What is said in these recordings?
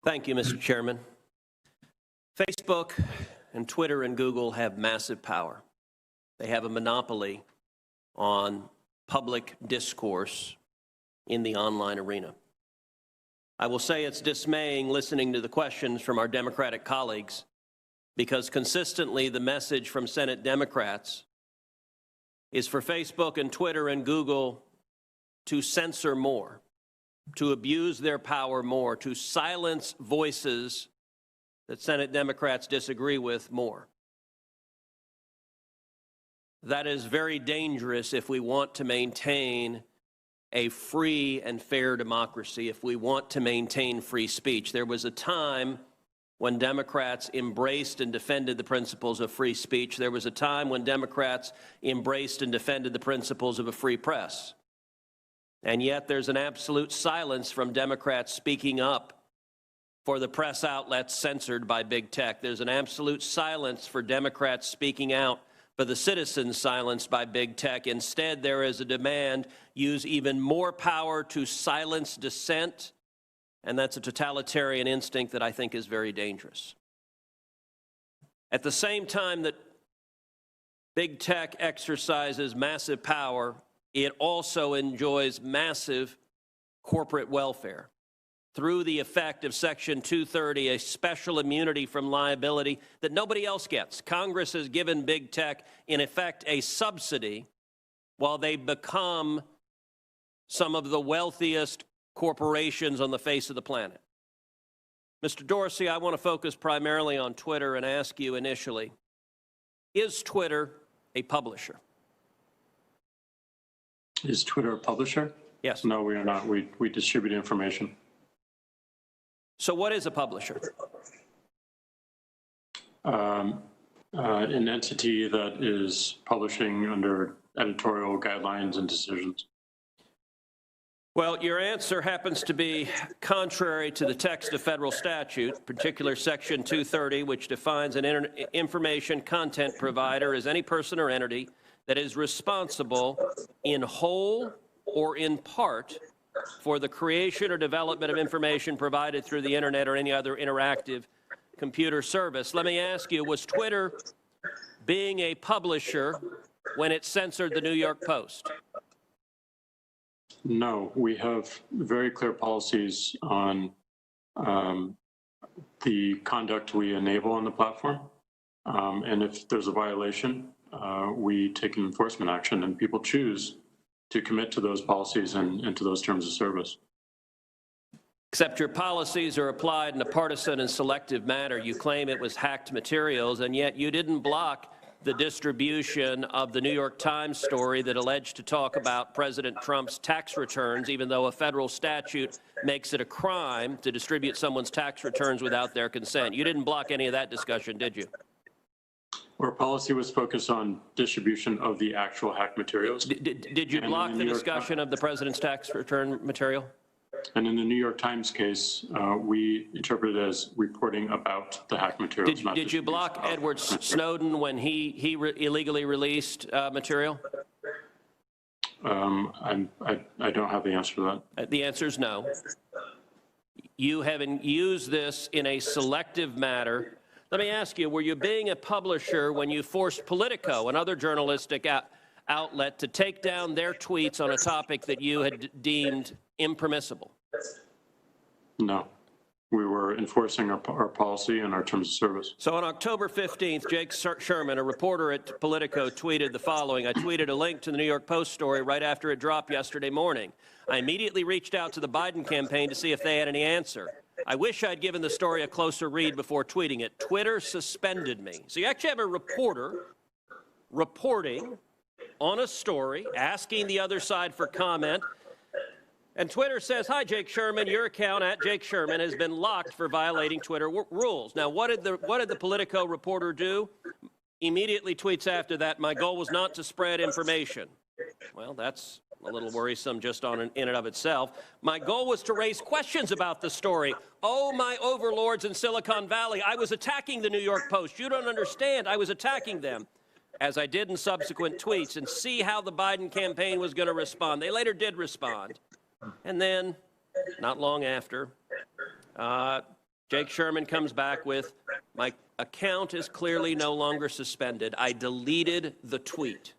Thank you, Mr. Chairman. Facebook and Twitter and Google have massive power. They have a monopoly on public discourse in the online arena. I will say it's dismaying listening to the questions from our Democratic colleagues, because consistently the message from Senate Democrats is for Facebook and Twitter and Google to censor more, to abuse their power more, to silence voices that Senate Democrats disagree with more. That is very dangerous if we want to maintain a free and fair democracy, if we want to maintain free speech. There was a time when Democrats embraced and defended the principles of free speech. There was a time when Democrats embraced and defended the principles of a free press. And yet there's an absolute silence from Democrats speaking up for the press outlets censored by big tech. There's an absolute silence for Democrats speaking out for the citizens silenced by big tech. Instead, there is a demand, use even more power to silence dissent, and that's a totalitarian instinct that I think is very dangerous. At the same time that big tech exercises massive power, it also enjoys massive corporate welfare through the effect of Section 230, a special immunity from liability that nobody else gets. Congress has given big tech, in effect, a subsidy while they become some of the wealthiest corporations on the face of the planet. Mr. Dorsey, I want to focus primarily on Twitter and ask you initially, is Twitter a publisher? Is Twitter a publisher? Yes. No, we are not. We distribute information. So what is a publisher? An entity that is publishing under editorial guidelines and decisions. Well, your answer happens to be contrary to the text of federal statute, particular Section 230, which defines an information content provider as any person or entity that is responsible in whole or in part for the creation or development of information provided through the internet or any other interactive computer service. Let me ask you, was Twitter being a publisher when it censored the New York Post? No, we have very clear policies on the conduct we enable on the platform. And if there's a violation, we take an enforcement action, and people choose to commit to those policies and to those terms of service. Except your policies are applied in a partisan and selective manner. You claim it was hacked materials, and yet you didn't block the distribution of the New York Times story that alleged to talk about President Trump's tax returns, even though a federal statute makes it a crime to distribute someone's tax returns without their consent. You didn't block any of that discussion, did you? Our policy was focused on distribution of the actual hacked materials. Did you block the discussion of the president's tax return material? And in the New York Times case, we interpreted it as reporting about the hacked materials. Did you block Edward Snowden when he illegally released material? I don't have the answer to that. The answer is no. You haven't used this in a selective manner. Let me ask you, were you being a publisher when you forced Politico, another journalistic outlet, to take down their tweets on a topic that you had deemed impermissible? No. We were enforcing our policy and our terms of service. So on October 15th, Jake Sherman, a reporter at Politico, tweeted the following. I tweeted a link to the New York Post story right after it dropped yesterday morning. I immediately reached out to the Biden campaign to see if they had any answer. I wish I'd given the story a closer read before tweeting it. Twitter suspended me. So you actually have a reporter reporting on a story, asking the other side for comment. And Twitter says, hi, Jake Sherman, your account at Jake Sherman has been locked for violating Twitter rules. Now, what did the Politico reporter do? Immediately tweets after that, my goal was not to spread information. Well, that's a little worrisome just in and of itself. My goal was to raise questions about the story. Oh, my overlords in Silicon Valley, I was attacking the New York Post. You don't understand. I was attacking them, as I did in subsequent tweets, and see how the Biden campaign was going to respond. They later did respond. And then, not long after, Jake Sherman comes back with, my account is clearly no longer suspended. I deleted the tweet.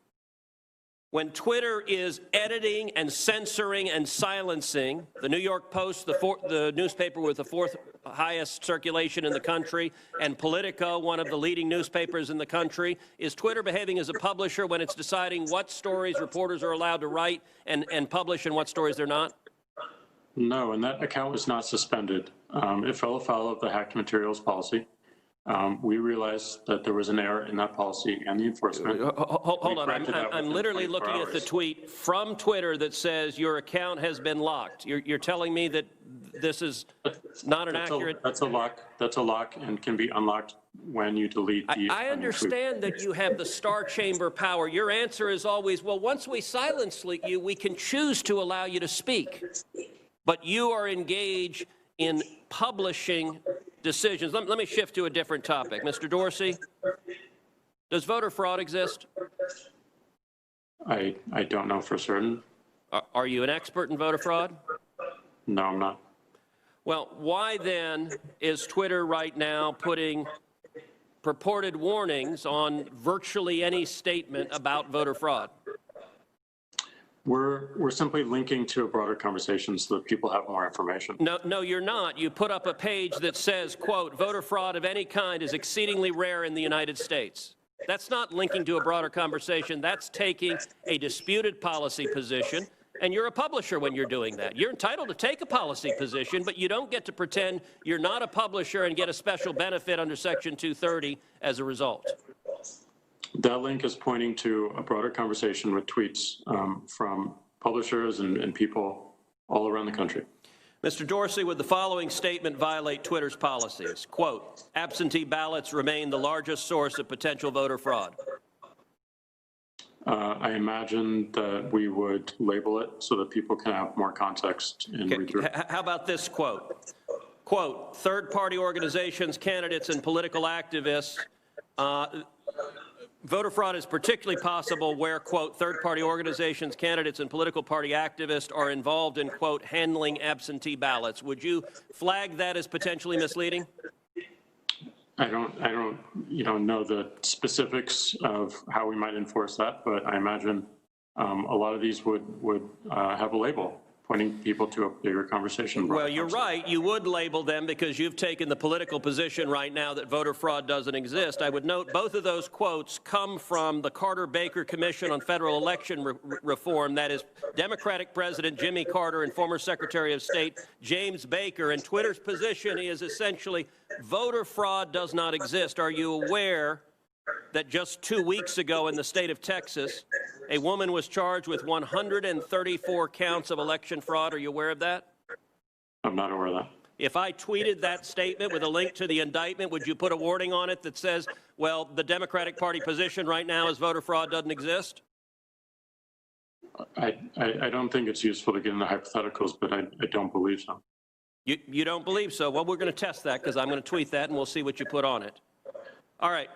When Twitter is editing and censoring and silencing, the New York Post, the newspaper with the fourth highest circulation in the country, and Politico, one of the leading newspapers in the country, is Twitter behaving as a publisher when it's deciding what stories reporters are allowed to write and publish and what stories they're not? No, and that account was not suspended. It fell afoul of the hacked materials policy. We realized that there was an error in that policy and the enforcement. Hold on, I'm literally looking at the tweet from Twitter that says your account has been locked. You're telling me that this is not an accurate... That's a lock and can be unlocked when you delete the... I understand that you have the star chamber power. Your answer is always, well, once we silence you, we can choose to allow you to speak. But you are engaged in publishing decisions. Let me shift to a different topic. Mr. Dorsey, does voter fraud exist? I don't know for certain. Are you an expert in voter fraud? No, I'm not. Well, why then is Twitter right now putting purported warnings on virtually any statement about voter fraud? We're simply linking to a broader conversation so that people have more information. No, you're not. You put up a page that says, quote, voter fraud of any kind is exceedingly rare in the United States. That's not linking to a broader conversation. That's taking a disputed policy position, and you're a publisher when you're doing that. You're entitled to take a policy position, but you don't get to pretend you're not a publisher and get a special benefit under Section 230 as a result. That link is pointing to a broader conversation with tweets from publishers and people all around the country. Mr. Dorsey, would the following statement violate Twitter's policies? Quote, absentee ballots remain the largest source of potential voter fraud. I imagine that we would label it so that people can have more context in read through. How about this quote? Quote, third-party organizations, candidates, and political activists voter fraud is particularly possible where, quote, third-party organizations, candidates, and political party activists are involved in, quote, handling absentee ballots. Would you flag that as potentially misleading? I don't know the specifics of how we might enforce that, but I imagine a lot of these would have a label pointing people to a bigger conversation. Well, you're right. You would label them because you've taken the political position right now that voter fraud doesn't exist. I would note both of those quotes come from the Carter-Baker Commission on Federal Election Reform. That is Democratic President Jimmy Carter and former Secretary of State James Baker. And Twitter's position is essentially voter fraud does not exist. Are you aware that just 2 weeks ago in the state of Texas, a woman was charged with 134 counts of election fraud? Are you aware of that? I'm not aware of that. If I tweeted that statement with a link to the indictment, would you put a warning on it that says, well, the Democratic Party position right now is voter fraud doesn't exist? I don't think it's useful to get into hypotheticals, but I don't believe so. You don't believe so? Well, we're going to test that because I'm going to tweet that and we'll see what you put on it. All right.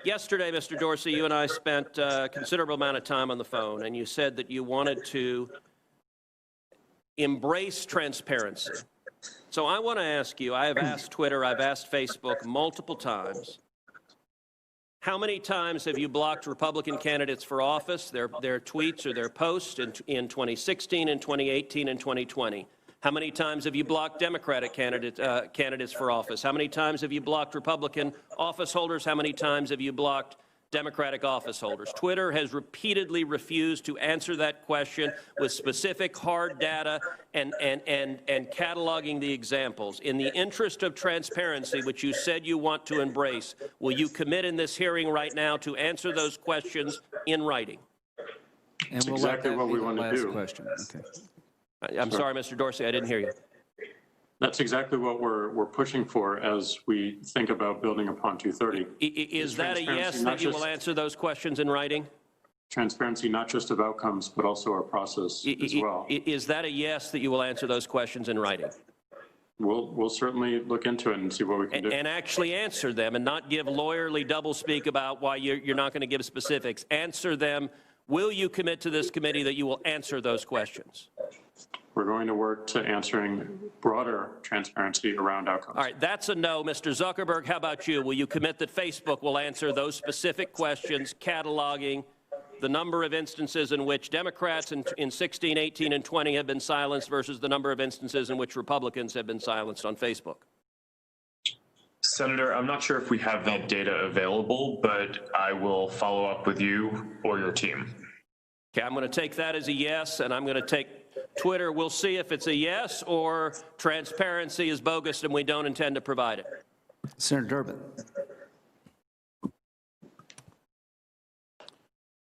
Yesterday, Mr. Dorsey, you and I spent a considerable amount of time on the phone, and you said that you wanted to embrace transparency. So I want to ask you, I have asked Twitter, I've asked Facebook multiple times, how many times have you blocked Republican candidates for office, their tweets or their posts in 2016, and 2018, and 2020? How many times have you blocked Democratic candidates for office? How many times have you blocked Republican office holders? How many times have you blocked Democratic office holders? Twitter has repeatedly refused to answer that question with specific hard data and cataloging the examples. In the interest of transparency, which you said you want to embrace, will you commit in this hearing right now to answer those questions in writing? And we'll exactly what we want to do. Question. Okay. I'm sorry, Mr. Dorsey, I didn't hear you. That's exactly what we're pushing for as we think about building upon 230. Is that a yes that you will answer those questions in writing? Transparency, not just of outcomes, but also our process as well. Is that a yes that you will answer those questions in writing? We'll certainly look into it and see what we can do. And actually answer them and not give lawyerly doublespeak about why you're not going to give specifics. Answer them. Will you commit to this committee that you will answer those questions? We're going to work to answering broader transparency around outcomes. All right, that's a no. Mr. Zuckerberg, how about you? Will you commit that Facebook will answer those specific questions, cataloging the number of instances in which Democrats in 16, 18, and 20 have been silenced versus the number of instances in which Republicans have been silenced on Facebook? Senator, I'm not sure if we have that data available, but I will follow up with you or your team. Okay, I'm going to take that as a yes, and I'm going to take Twitter. We'll see if it's a yes or transparency is bogus and we don't intend to provide it. Senator Durbin.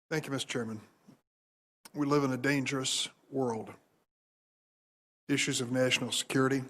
Thank you, Mr. Chairman. We live in a dangerous world. Issues of national security,